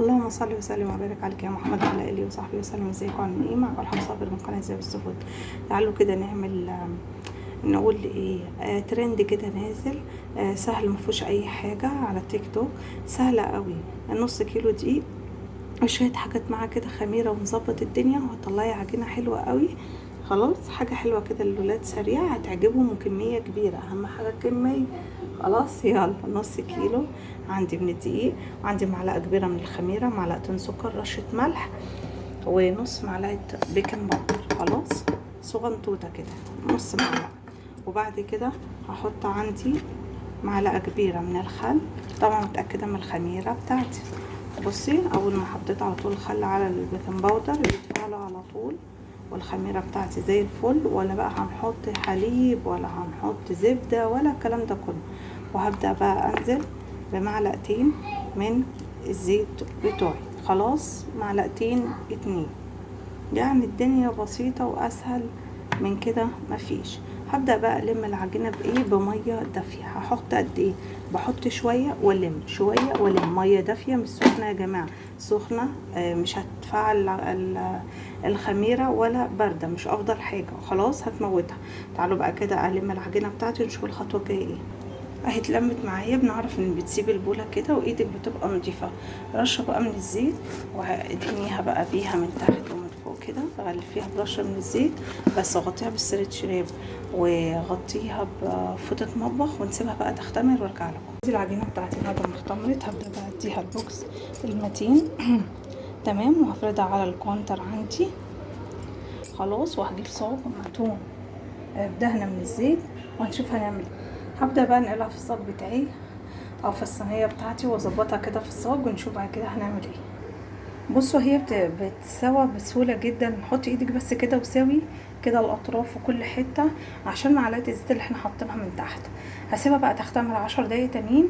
اللهم صل وسلم وبارك عليك يا محمد وعلى اله وصحبه وسلم. ازيكم عاملين ايه؟ معكم الحب صابر من قناه زي السفود. تعالوا كده نعمل نقول ايه ترند كده نازل سهل، مفيهوش اي حاجه، على التيك توك، سهله قوي. نص كيلو دقيق وشويه حاجات معاه كده خميره، ونظبط الدنيا وهتطلعي عجينه حلوه قوي. خلاص، حاجه حلوه كده للولاد، سريعه، هتعجبهم، وكميه كبيره، اهم حاجه الكميه. خلاص يلا، نص كيلو عندي من الدقيق، وعندي معلقه كبيره من الخميره، معلقتين سكر، رشه ملح، ونص معلقه بيكنج باودر. خلاص، صغنطوطه كده، نص معلقه. وبعد كده هحط عندي معلقه كبيره من الخل، طبعا متاكده من الخميره بتاعتي. بصي، اول ما حطيت على طول الخل على البيكنج باودر يتفعل على طول، والخميره بتاعتي زي الفل، ولا بقى هنحط حليب ولا هنحط زبده ولا الكلام ده كله. وهبدا بقى انزل بمعلقتين من الزيت بتوعي. خلاص، معلقتين اتنين، يعني الدنيا بسيطه واسهل من كده مفيش. هبدا بقى الم العجينه بايه؟ بميه دافيه. هحط قد ايه؟ بحط شويه والم، شويه والم، ميه دافيه مش سخنه يا جماعه، سخنه مش هتفعل الخميره، ولا بارده مش افضل حاجه، خلاص هتموتها. تعالوا بقى كده الم العجينه بتاعتي ونشوف الخطوه الجايه ايه. اهي اتلمت معايا، بنعرف ان بتسيب البوله كده وايدك بتبقى نضيفه. رشه بقى من الزيت وادهنيها بقى بيها من تحت ومن فوق كده، بغلفيها برشه من الزيت، بس غطيها بالستريتش راب وغطيها بفوطه مطبخ ونسيبها بقى تختمر وارجع لكم. دي العجينه بتاعتي بعد ما اختمرت، هبدا بقى اديها البوكس المتين تمام، وهفردها على الكونتر عندي. خلاص، وهجيب صاج مقطون بدهنه من الزيت وهنشوف هنعمل ايه. هبدا بقى انقلها في الصاج بتاعي او في الصينيه بتاعتي واظبطها كده في الصاج، ونشوف بعد كده هنعمل ايه. بصوا، هي بتسوى بسهوله جدا. حطي ايدك بس كده وساوي كده الاطراف وكل حته، عشان معلقه الزيت اللي احنا حاطينها من تحت. هسيبها بقى تختمر 10 دقايق تانيين،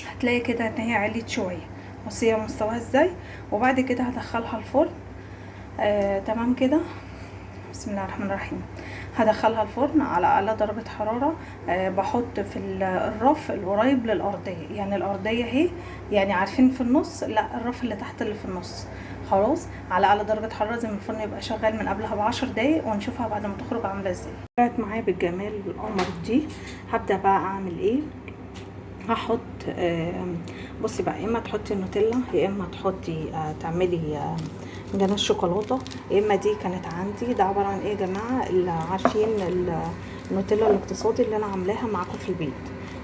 هتلاقي كده ان هي عليت شويه. بصي هي مستواها ازاي. وبعد كده هدخلها الفرن تمام كده. بسم الله الرحمن الرحيم. هدخلها الفرن على اعلى درجه حراره. بحط في الرف القريب للارضيه، يعني الارضيه اهي، يعني عارفين في النص، لا الرف اللي تحت اللي في النص. خلاص، على اعلى درجه حراره زي ما الفرن يبقى شغال من قبلها ب10 دقايق، ونشوفها بعد ما تخرج عامله ازاي. طلعت معايا بالجمال والقمر دي. هبدا بقى اعمل ايه؟ هحط بصي بقى، يا اما تحطي نوتيلا، يا اما تحطي تعملي جناش شوكولاته، يا اما دي كانت عندي. ده عباره عن ايه يا جماعه؟ اللي عارفين النوتيلا الاقتصادي اللي انا عاملاها معاكم في البيت،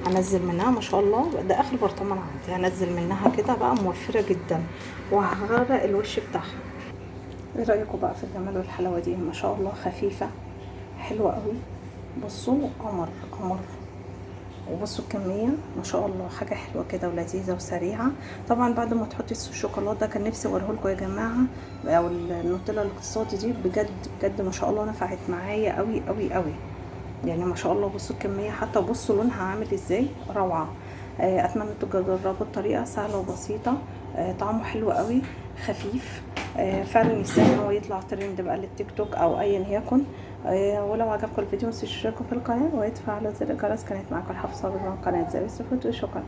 هنزل منها ما شاء الله، ده اخر برطمان عندي، هنزل منها كده بقى موفره جدا، وهغرق الوش بتاعها. ايه رايكم بقى في الجمال والحلاوه دي؟ ما شاء الله، خفيفه حلوه قوي. بصوا، قمر قمر. وبصوا الكميه ما شاء الله، حاجه حلوه كده ولذيذه وسريعه. طبعا بعد ما تحطي الشوكولاته ده، كان نفسي اوريهولكم يا جماعه، او النوتيلا الاقتصادي دي، بجد بجد ما شاء الله نفعت معايا قوي قوي قوي، يعني ما شاء الله. بصوا الكميه، حتى بصوا لونها عامل ازاي، روعه. اتمنى تجربوا الطريقه، سهله وبسيطه، طعمه حلو قوي، خفيف، فعلا يستاهل ان هو يطلع ترند بقى للتيك توك او ايا يكن. ولو عجبكم الفيديو متنسوش تشتركوا في القناه وتفعلوا زر الجرس. كانت معاكم الحب صابر من قناه زي السفود، وشكرا،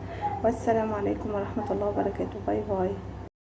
والسلام عليكم ورحمه الله وبركاته. باي باي.